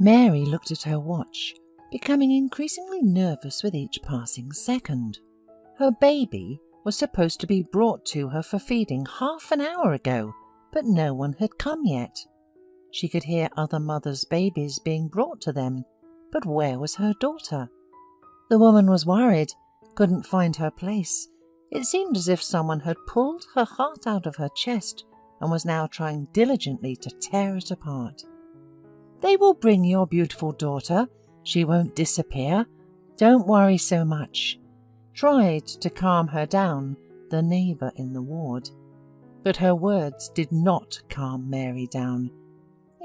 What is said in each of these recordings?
Mary looked at her watch, becoming increasingly nervous with each passing second. Her baby was supposed to be brought to her for feeding half an hour ago, but no one had come yet. She could hear other mothers' babies being brought to them, but where was her daughter? The woman was worried, couldn't find her place. It seemed as if someone had pulled her heart out of her chest and was now trying diligently to tear it apart. "They will bring your beautiful daughter. She won't disappear. Don't worry so much," tried to calm her down the neighbour in the ward. But her words did not calm Mary down.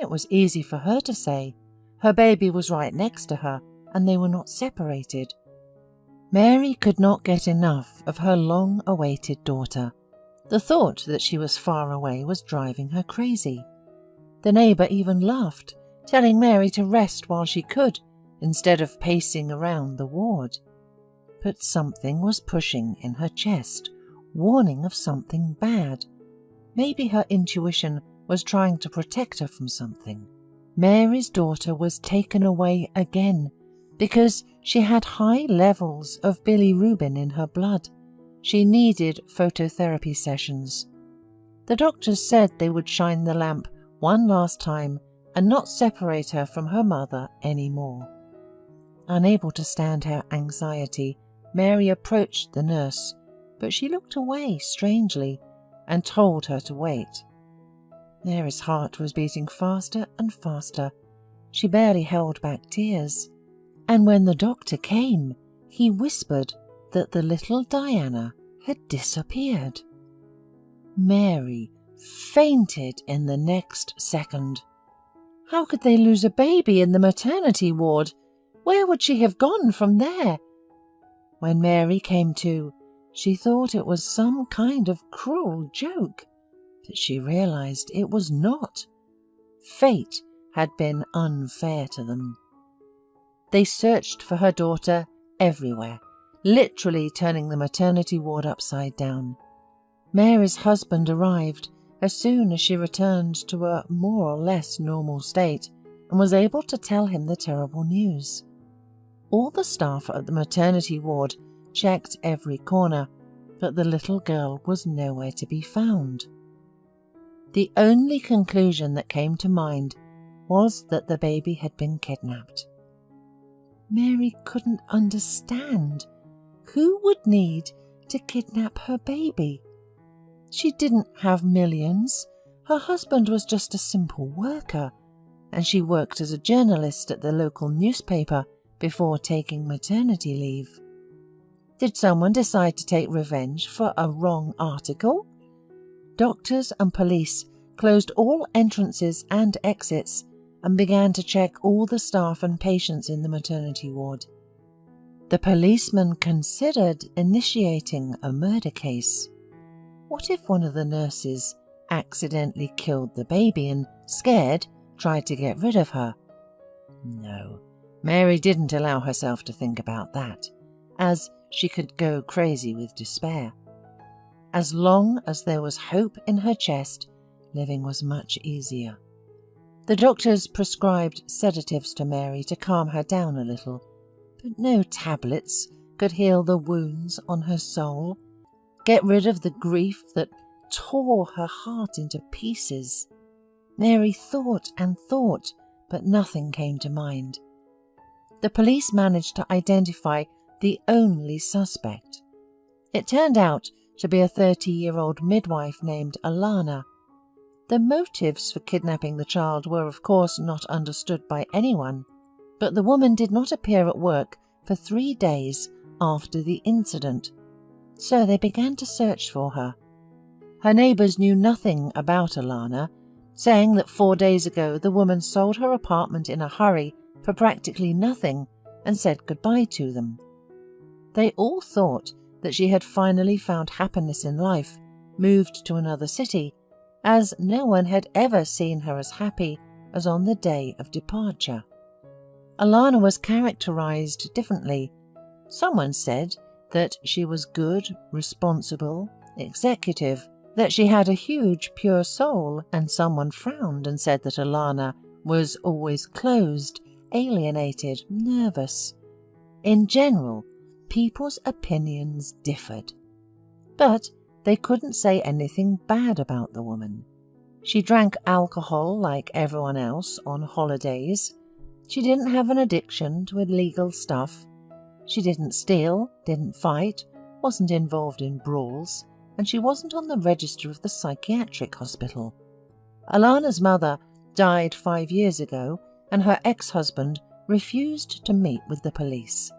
It was easy for her to say. Her baby was right next to her, and they were not separated. Mary could not get enough of her long-awaited daughter. The thought that she was far away was driving her crazy. The neighbour even laughed, telling Mary to rest while she could, instead of pacing around the ward. But something was pushing in her chest, warning of something bad. Maybe her intuition was trying to protect her from something. Mary's daughter was taken away again because she had high levels of bilirubin in her blood. She needed phototherapy sessions. The doctors said they would shine the lamp one last time and not separate her from her mother anymore. Unable to stand her anxiety, Mary approached the nurse, but she looked away strangely and told her to wait. Mary's heart was beating faster and faster. She barely held back tears. And when the doctor came, he whispered that the little Diana had disappeared. Mary fainted in the next second. How could they lose a baby in the maternity ward? Where would she have gone from there? When Mary came to, she thought it was some kind of cruel joke, but she realized it was not. Fate had been unfair to them. They searched for her daughter everywhere, literally turning the maternity ward upside down. Mary's husband arrived as soon as she returned to a more or less normal state and was able to tell him the terrible news. All the staff at the maternity ward checked every corner, but the little girl was nowhere to be found. The only conclusion that came to mind was that the baby had been kidnapped. Mary couldn't understand. Who would need to kidnap her baby? She didn't have millions. Her husband was just a simple worker, and she worked as a journalist at the local newspaper before taking maternity leave. Did someone decide to take revenge for a wrong article? Doctors and police closed all entrances and exits and began to check all the staff and patients in the maternity ward. The policeman considered initiating a murder case. What if one of the nurses accidentally killed the baby and, scared, tried to get rid of her? No, Mary didn't allow herself to think about that, as she could go crazy with despair. As long as there was hope in her chest, living was much easier. The doctors prescribed sedatives to Mary to calm her down a little, but no tablets could heal the wounds on her soul, get rid of the grief that tore her heart into pieces. Mary thought and thought, but nothing came to mind. The police managed to identify the only suspect. It turned out to be a 30-year-old midwife named Alana. The motives for kidnapping the child were of course not understood by anyone, but the woman did not appear at work for 3 days after the incident, so they began to search for her. Her neighbours knew nothing about Alana, saying that 4 days ago the woman sold her apartment in a hurry for practically nothing and said goodbye to them. They all thought that she had finally found happiness in life, moved to another city, as no one had ever seen her as happy as on the day of departure. Alana was characterized differently. Someone said that she was good, responsible, executive, that she had a huge, pure soul, and someone frowned and said that Alana was always closed, alienated, nervous. In general, people's opinions differed. But they couldn't say anything bad about the woman. She drank alcohol like everyone else on holidays. She didn't have an addiction to illegal stuff. She didn't steal, didn't fight, wasn't involved in brawls, and she wasn't on the register of the psychiatric hospital. Alana's mother died 5 years ago, and her ex-husband refused to meet with the police.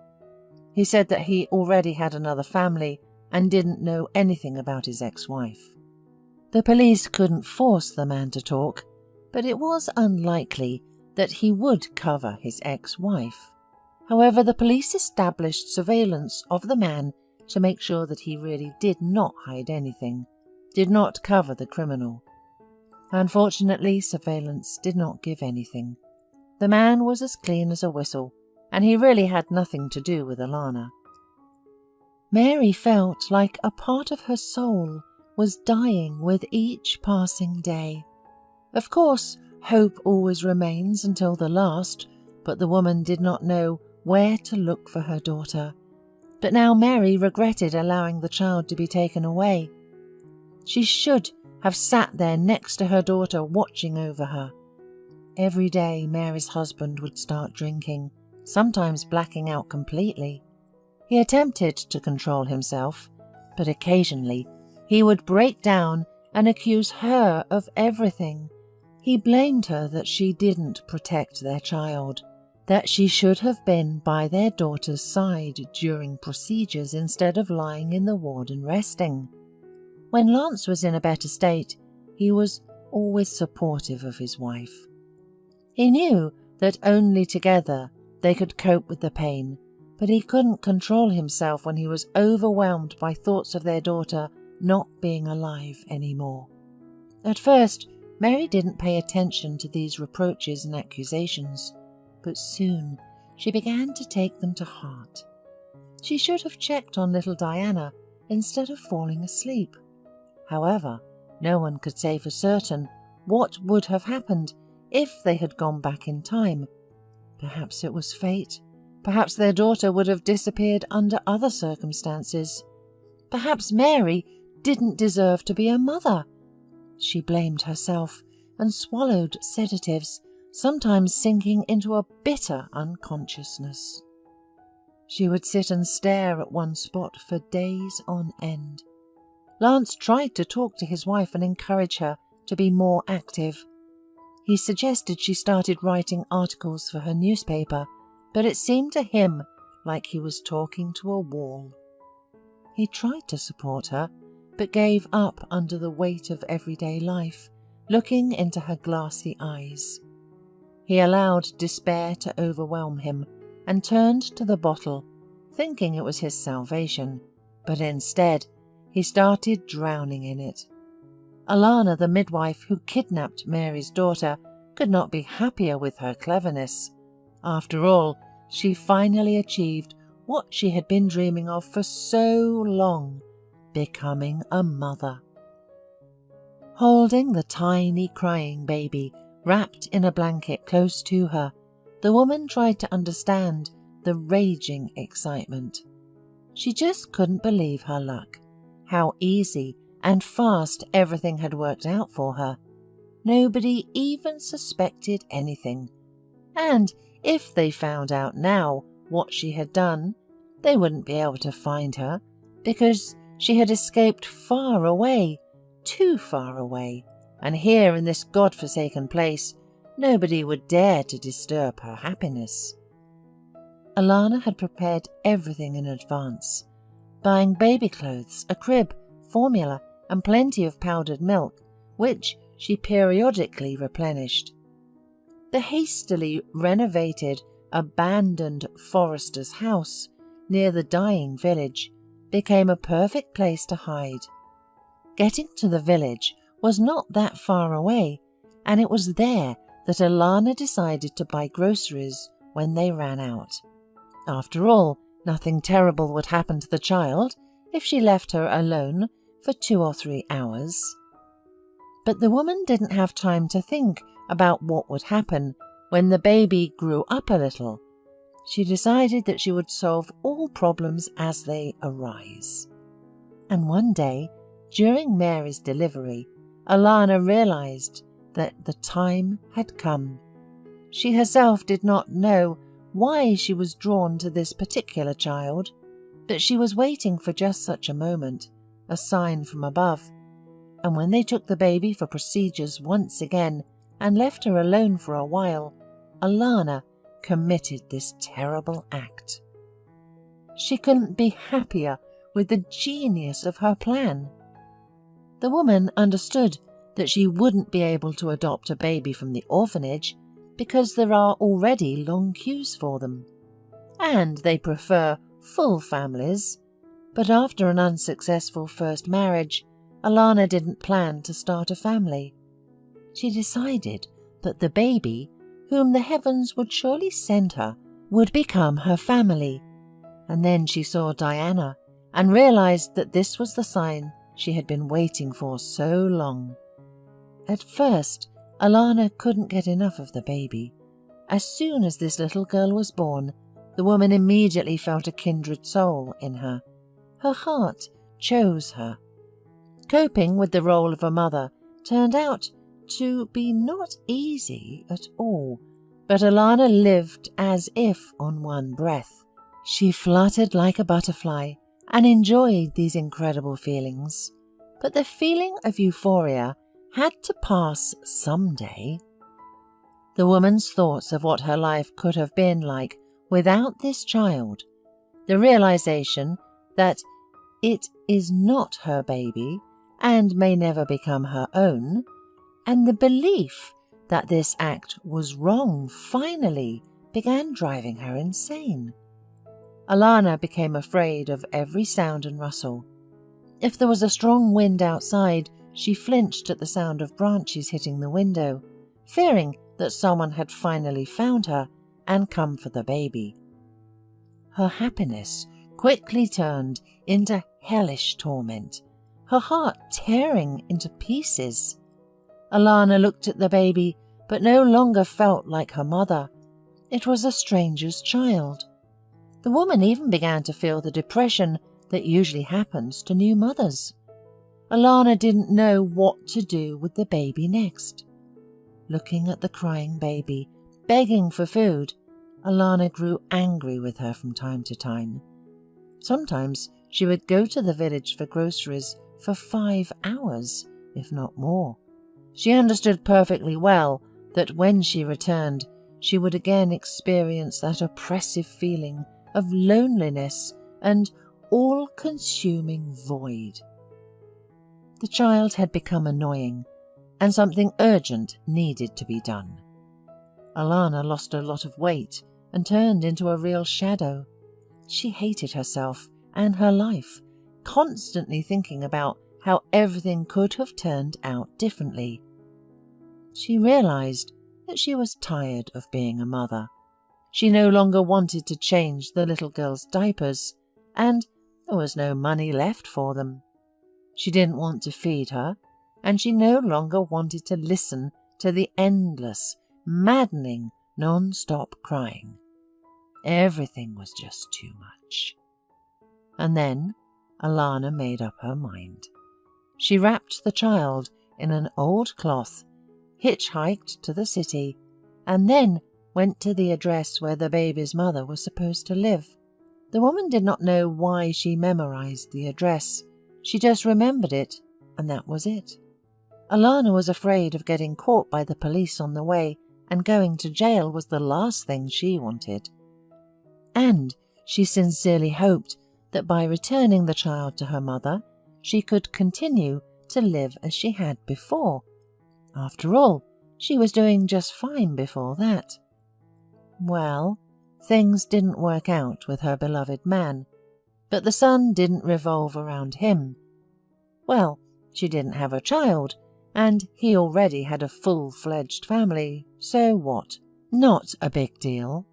He said that he already had another family and didn't know anything about his ex-wife. The police couldn't force the man to talk, but it was unlikely that he would cover his ex-wife. However, the police established surveillance of the man to make sure that he really did not hide anything, did not cover the criminal. Unfortunately, surveillance did not give anything. The man was as clean as a whistle, and he really had nothing to do with Alana. Mary felt like a part of her soul was dying with each passing day. Of course, hope always remains until the last, but the woman did not know where to look for her daughter. But now Mary regretted allowing the child to be taken away. She should have sat there next to her daughter, watching over her. Every day Mary's husband would start drinking, sometimes blacking out completely. He attempted to control himself, but occasionally he would break down and accuse her of everything. He blamed her that she didn't protect their child, that she should have been by their daughter's side during procedures instead of lying in the ward and resting. When Lance was in a better state, he was always supportive of his wife. He knew that only together they could cope with the pain, but he couldn't control himself when he was overwhelmed by thoughts of their daughter not being alive anymore. At first, Mary didn't pay attention to these reproaches and accusations, but soon she began to take them to heart. She should have checked on little Diana instead of falling asleep. However, no one could say for certain what would have happened if they had gone back in time. Perhaps it was fate. Perhaps their daughter would have disappeared under other circumstances. Perhaps Mary didn't deserve to be a mother. She blamed herself and swallowed sedatives, sometimes sinking into a bitter unconsciousness. She would sit and stare at one spot for days on end. Lance tried to talk to his wife and encourage her to be more active. He suggested she started writing articles for her newspaper, but it seemed to him like he was talking to a wall. He tried to support her, but gave up under the weight of everyday life, looking into her glassy eyes. He allowed despair to overwhelm him and turned to the bottle, thinking it was his salvation, but instead he started drowning in it. Alana, the midwife who kidnapped Mary's daughter, could not be happier with her cleverness. After all, she finally achieved what she had been dreaming of for so long, becoming a mother. Holding the tiny crying baby wrapped in a blanket close to her, the woman tried to understand the raging excitement. She just couldn't believe her luck, how easy and fast everything had worked out for her. Nobody even suspected anything. And if they found out now what she had done, they wouldn't be able to find her, because she had escaped far away, too far away, and here in this God-forsaken place, nobody would dare to disturb her happiness. Alana had prepared everything in advance, buying baby clothes, a crib, formula, and plenty of powdered milk, which she periodically replenished. The hastily renovated, abandoned forester's house near the dying village became a perfect place to hide. Getting to the village was not that far away, and it was there that Alana decided to buy groceries when they ran out. After all, nothing terrible would happen to the child if she left her alone for 2 or 3 hours. But the woman didn't have time to think about what would happen when the baby grew up a little, she decided that she would solve all problems as they arise. And one day, during Mary's delivery, Alana realized that the time had come. She herself did not know why she was drawn to this particular child, but she was waiting for just such a moment, a sign from above. And when they took the baby for procedures once again and left her alone for a while, Alana committed this terrible act. She couldn't be happier with the genius of her plan. The woman understood that she wouldn't be able to adopt a baby from the orphanage because there are already long queues for them, and they prefer full families. But after an unsuccessful first marriage, Alana didn't plan to start a family. She decided that the baby, whom the heavens would surely send her, would become her family. And then she saw Diana and realized that this was the sign she had been waiting for so long. At first, Alana couldn't get enough of the baby. As soon as this little girl was born, the woman immediately felt a kindred soul in her. Her heart chose her. Coping with the role of a mother turned out to be not easy at all, but Alana lived as if on one breath. She fluttered like a butterfly and enjoyed these incredible feelings. But the feeling of euphoria had to pass someday. The woman's thoughts of what her life could have been like without this child, the realization that it is not her baby and may never become her own, and the belief that this act was wrong finally began driving her insane. Alana became afraid of every sound and rustle. If there was a strong wind outside, she flinched at the sound of branches hitting the window, fearing that someone had finally found her and come for the baby. Her happiness quickly turned into hellish torment, her heart tearing into pieces. Alana looked at the baby, but no longer felt like her mother. It was a stranger's child. The woman even began to feel the depression that usually happens to new mothers. Alana didn't know what to do with the baby next. Looking at the crying baby, begging for food, Alana grew angry with her from time to time. Sometimes she would go to the village for groceries for 5 hours, if not more. She understood perfectly well that when she returned, she would again experience that oppressive feeling of loneliness and all-consuming void. The child had become annoying, and something urgent needed to be done. Alana lost a lot of weight and turned into a real shadow. She hated herself and her life, constantly thinking about how everything could have turned out differently. She realized that she was tired of being a mother. She no longer wanted to change the little girl's diapers, and there was no money left for them. She didn't want to feed her, and she no longer wanted to listen to the endless, maddening, non-stop crying. Everything was just too much. And then Alana made up her mind. She wrapped the child in an old cloth, hitchhiked to the city, and then went to the address where the baby's mother was supposed to live. The woman did not know why she memorized the address. She just remembered it, and that was it. Alana was afraid of getting caught by the police on the way, and going to jail was the last thing she wanted. And she sincerely hoped that by returning the child to her mother, she could continue to live as she had before. After all, she was doing just fine before that. Well, things didn't work out with her beloved man, but the sun didn't revolve around him. Well, she didn't have a child, and he already had a full-fledged family, so what? Not a big deal.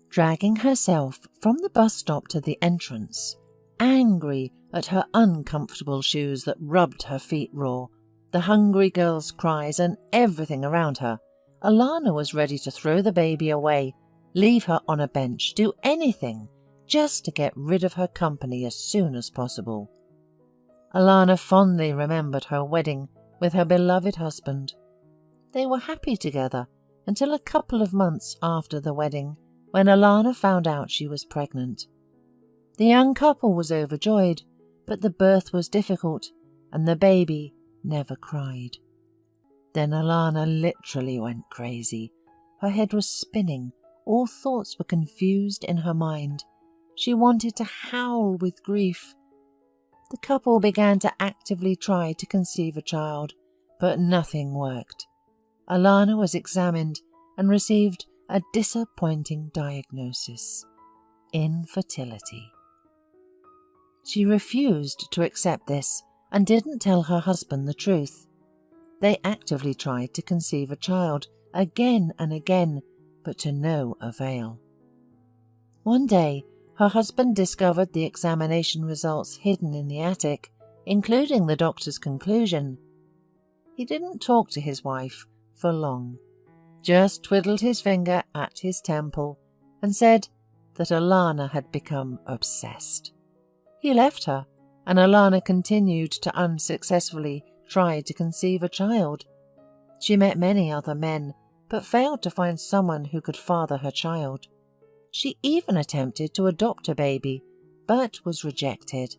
Dragging herself from the bus stop to the entrance, angry at her uncomfortable shoes that rubbed her feet raw, the hungry girl's cries and everything around her, Alana was ready to throw the baby away, leave her on a bench, do anything just to get rid of her company as soon as possible. Alana fondly remembered her wedding with her beloved husband. They were happy together until a couple of months after the wedding, when Alana found out she was pregnant. The young couple was overjoyed, but the birth was difficult and the baby never cried. Then Alana literally went crazy. Her head was spinning, all thoughts were confused in her mind. She wanted to howl with grief. The couple began to actively try to conceive a child, but nothing worked. Alana was examined and received a disappointing diagnosis: infertility. She refused to accept this and didn't tell her husband the truth. They actively tried to conceive a child again and again, but to no avail. One day, her husband discovered the examination results hidden in the attic, including the doctor's conclusion. He didn't talk to his wife for long, just twiddled his finger at his temple and said that Alana had become obsessed. He left her, and Alana continued to unsuccessfully try to conceive a child. She met many other men, but failed to find someone who could father her child. She even attempted to adopt a baby, but was rejected.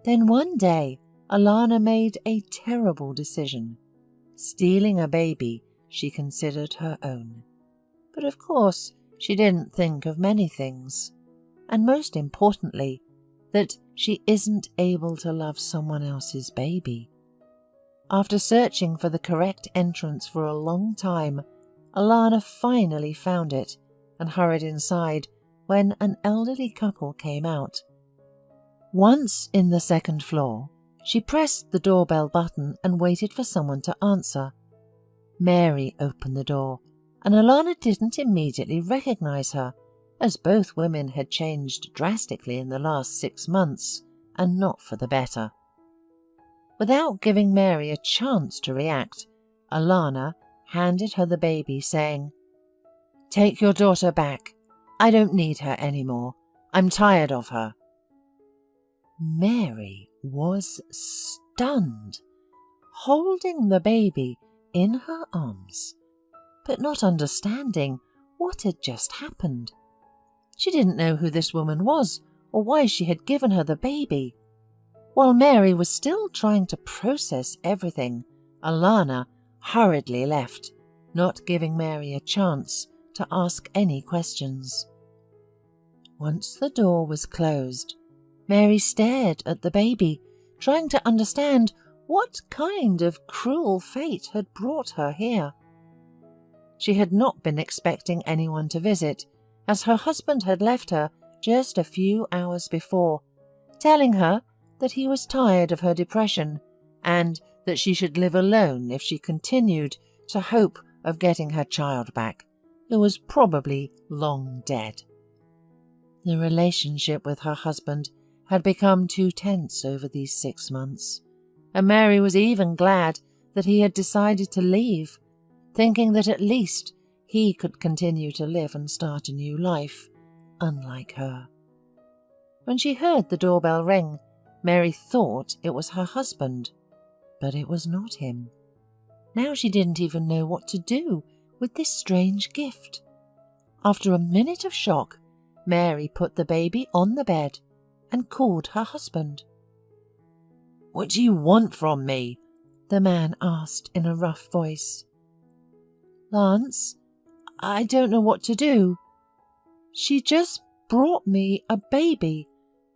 Then one day, Alana made a terrible decision, stealing a baby she considered her own. But of course, she didn't think of many things, and most importantly, that she isn't able to love someone else's baby. After searching for the correct entrance for a long time, Alana finally found it and hurried inside when an elderly couple came out. Once in the second floor, she pressed the doorbell button and waited for someone to answer. Mary opened the door, and Alana didn't immediately recognize her, as both women had changed drastically in the last 6 months, and not for the better. Without giving Mary a chance to react, Alana handed her the baby, saying, "Take your daughter back. I don't need her anymore. I'm tired of her." Mary was stunned, holding the baby in her arms, but not understanding what had just happened. She didn't know who this woman was or why she had given her the baby. While Mary was still trying to process everything, Alana hurriedly left, not giving Mary a chance to ask any questions. Once the door was closed, Mary stared at the baby, trying to understand what kind of cruel fate had brought her here. She had not been expecting anyone to visit, as her husband had left her just a few hours before, telling her that he was tired of her depression and that she should live alone if she continued to hope of getting her child back, who was probably long dead. The relationship with her husband had become too tense over these 6 months, and Mary was even glad that he had decided to leave, thinking that at least he could continue to live and start a new life, unlike her. When she heard the doorbell ring, Mary thought it was her husband, but it was not him. Now she didn't even know what to do with this strange gift. After a minute of shock, Mary put the baby on the bed and called her husband. "What do you want from me?" the man asked in a rough voice. "Lance, I don't know what to do. She just brought me a baby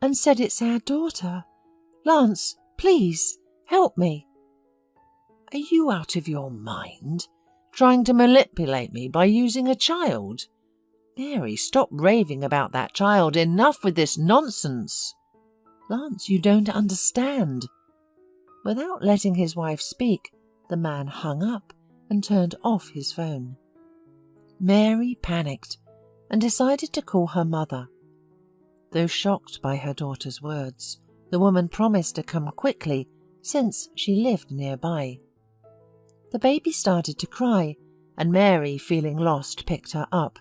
and said it's our daughter. Lance, please, help me." "Are you out of your mind? Trying to manipulate me by using a child? Mary, stop raving about that child. Enough with this nonsense." "Lance, you don't understand." Without letting his wife speak, the man hung up and turned off his phone. Mary panicked and decided to call her mother. Though shocked by her daughter's words, the woman promised to come quickly since she lived nearby. The baby started to cry, and Mary, feeling lost, picked her up.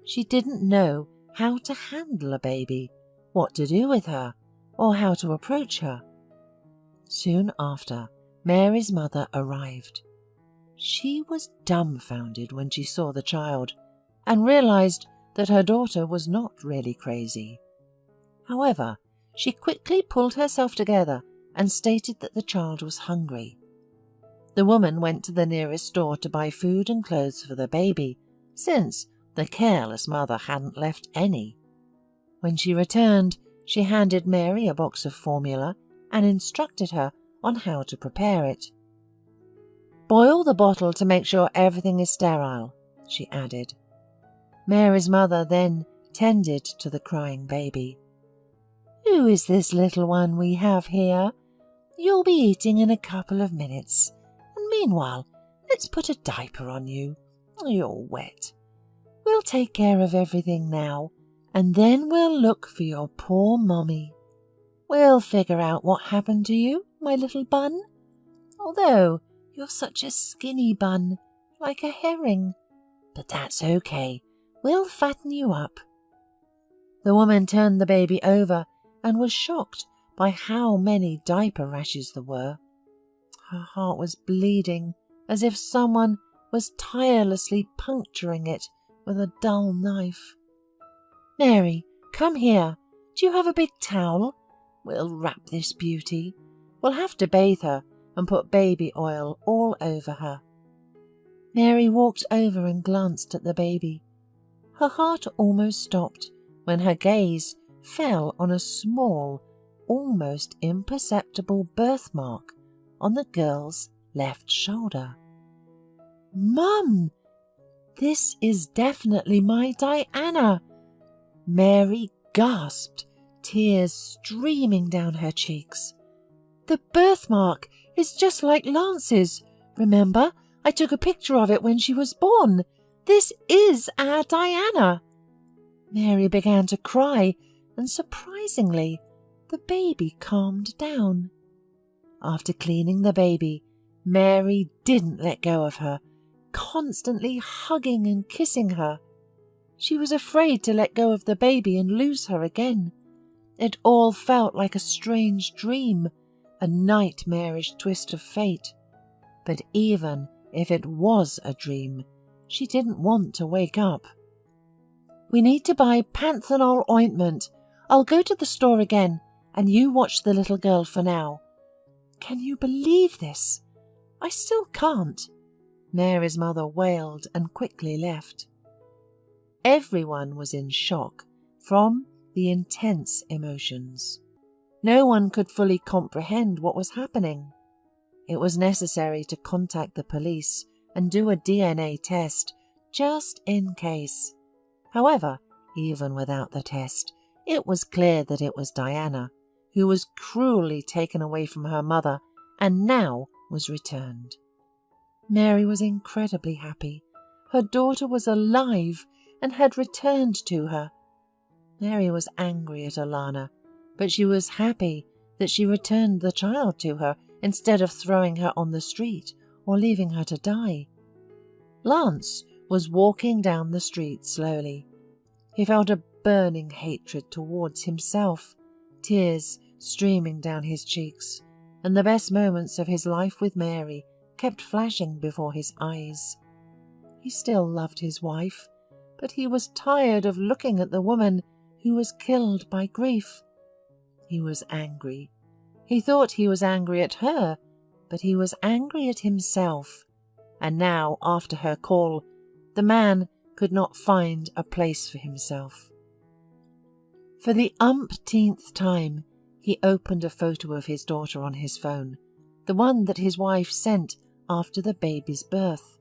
She didn't know how to handle a baby, what to do with her, or how to approach her. Soon after, Mary's mother arrived. She was dumbfounded when she saw the child and realized that her daughter was not really crazy. However, she quickly pulled herself together and stated that the child was hungry. The woman went to the nearest store to buy food and clothes for the baby, since the careless mother hadn't left any. When she returned, she handed Mary a box of formula and instructed her on how to prepare it. "Boil the bottle to make sure everything is sterile," she added. Mary's mother then tended to the crying baby. "Who is this little one we have here? You'll be eating in a couple of minutes, and meanwhile, let's put a diaper on you. You're wet. We'll take care of everything now, and then we'll look for your poor mommy. We'll figure out what happened to you, my little bun. Although you're such a skinny bun, like a herring. But that's okay. We'll fatten you up." The woman turned the baby over and was shocked by how many diaper rashes there were. Her heart was bleeding, as if someone was tirelessly puncturing it with a dull knife. "Mary, come here. Do you have a big towel? We'll wrap this beauty. We'll have to bathe her and put baby oil all over her." Mary walked over and glanced at the baby. Her heart almost stopped when her gaze fell on a small, almost imperceptible birthmark on the girl's left shoulder. "Mum, this is definitely my Diana!" Mary gasped, tears streaming down her cheeks. "The birthmark is just like Lance's. Remember, I took a picture of it when she was born. This is our Diana." Mary began to cry, and surprisingly, the baby calmed down. After cleaning the baby, Mary didn't let go of her, constantly hugging and kissing her. She was afraid to let go of the baby and lose her again. It all felt like a strange dream, a nightmarish twist of fate. But even if it was a dream, she didn't want to wake up. "We need to buy panthenol ointment. I'll go to the store again, and you watch the little girl for now." "Can you believe this? I still can't," Mary's mother wailed and quickly left. Everyone was in shock from the intense emotions. No one could fully comprehend what was happening. It was necessary to contact the police and do a DNA test, just in case. However, even without the test, it was clear that it was Diana, who was cruelly taken away from her mother and now was returned. Mary was incredibly happy. Her daughter was alive and had returned to her. Mary was angry at Alana, but she was happy that she returned the child to her instead of throwing her on the street or leaving her to die. Lance was walking down the street slowly. He felt a burning hatred towards himself, tears streaming down his cheeks, and the best moments of his life with Mary kept flashing before his eyes. He still loved his wife, but he was tired of looking at the woman who was killed by grief. He was angry. He thought he was angry at her, but he was angry at himself. And now, after her call, the man could not find a place for himself. For the umpteenth time, he opened a photo of his daughter on his phone, the one that his wife sent after the baby's birth.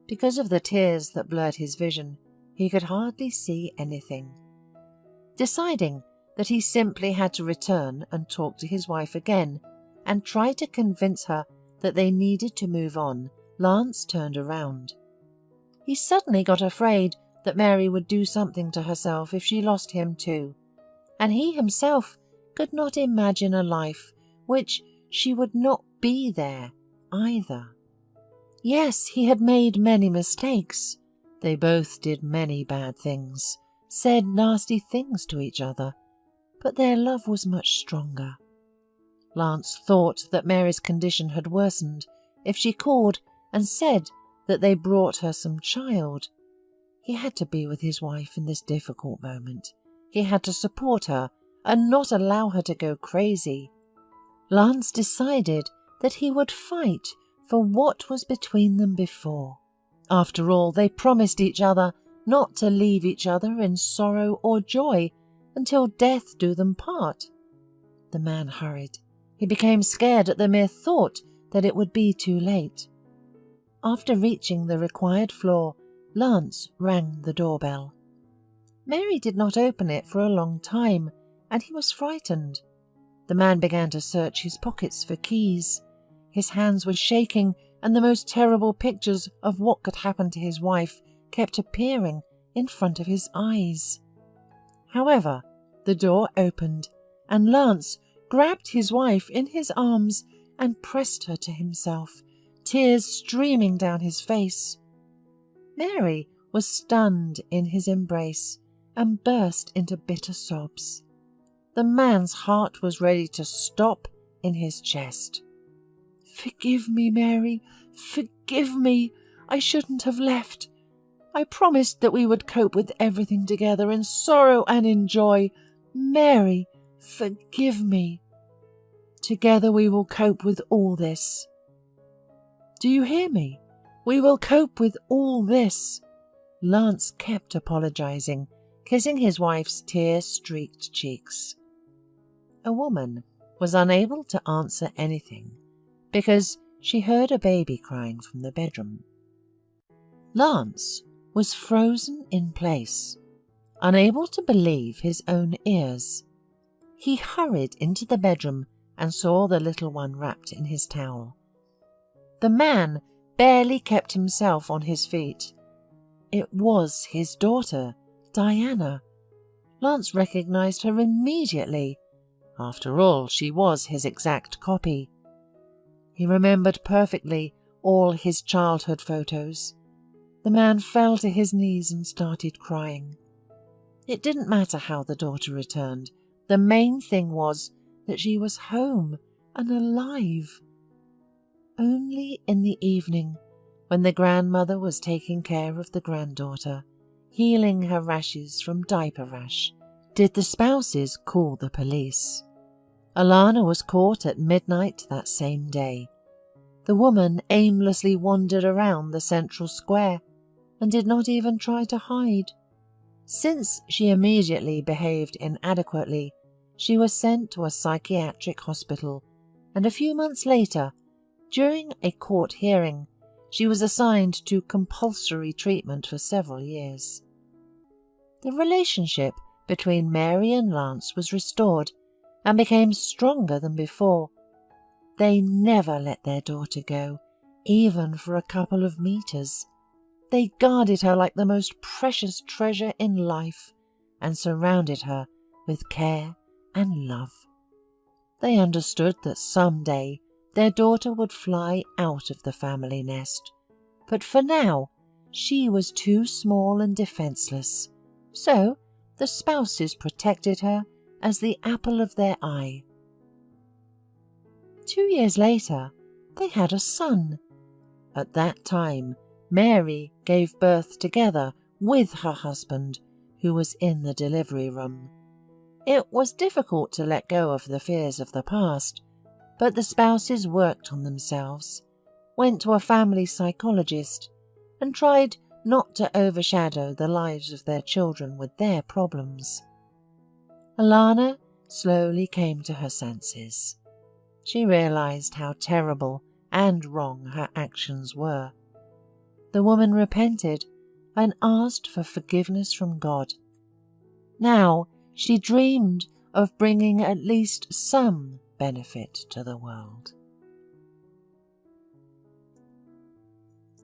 Because of the tears that blurred his vision, he could hardly see anything. Deciding that he simply had to return and talk to his wife again and try to convince her that they needed to move on, Lance turned around. He suddenly got afraid that Mary would do something to herself if she lost him too, and he himself could not imagine a life which she would not be there either. Yes, he had made many mistakes. They both did many bad things, said nasty things to each other, but their love was much stronger. Lance thought that Mary's condition had worsened if she called and said that they brought her some child. He had to be with his wife in this difficult moment. He had to support her and not allow her to go crazy. Lance decided that he would fight for what was between them before. After all, they promised each other not to leave each other in sorrow or joy until death do them part. The man hurried. He became scared at the mere thought that it would be too late. After reaching the required floor, Lance rang the doorbell. Mary did not open it for a long time, and he was frightened. The man began to search his pockets for keys. His hands were shaking, and the most terrible pictures of what could happen to his wife kept appearing in front of his eyes. However, the door opened, and Lance grabbed his wife in his arms and pressed her to himself, tears streaming down his face. Mary was stunned in his embrace and burst into bitter sobs. The man's heart was ready to stop in his chest. "Forgive me, Mary, forgive me. I shouldn't have left. I promised that we would cope with everything together in sorrow and in joy. Mary, forgive me. Together we will cope with all this. Do you hear me? We will cope with all this." Lance kept apologizing, kissing his wife's tear-streaked cheeks. A woman was unable to answer anything because she heard a baby crying from the bedroom. Lance was frozen in place, unable to believe his own ears. He hurried into the bedroom and saw the little one wrapped in his towel. The man barely kept himself on his feet. It was his daughter, Diana. Lance recognized her immediately. After all, she was his exact copy. He remembered perfectly all his childhood photos. The man fell to his knees and started crying. It didn't matter how the daughter returned. The main thing was that she was home and alive. Only in the evening, when the grandmother was taking care of the granddaughter, healing her rashes from diaper rash, did the spouses call the police. Alana was caught at midnight that same day. The woman aimlessly wandered around the central square and did not even try to hide. Since she immediately behaved inadequately, she was sent to a psychiatric hospital, and a few months later, during a court hearing, she was assigned to compulsory treatment for several years. The relationship between Mary and Lance was restored and became stronger than before. They never let their daughter go, even for a couple of meters. They guarded her like the most precious treasure in life and surrounded her with care and love. They understood that someday their daughter would fly out of the family nest, but for now she was too small and defenseless, so the spouses protected her as the apple of their eye. 2 years later, they had a son. At that time, Mary gave birth together with her husband, who was in the delivery room. It was difficult to let go of the fears of the past, but the spouses worked on themselves, went to a family psychologist, and tried not to overshadow the lives of their children with their problems. Alana slowly came to her senses. She realized how terrible and wrong her actions were. The woman repented and asked for forgiveness from God. Now she dreamed of bringing at least some benefit to the world.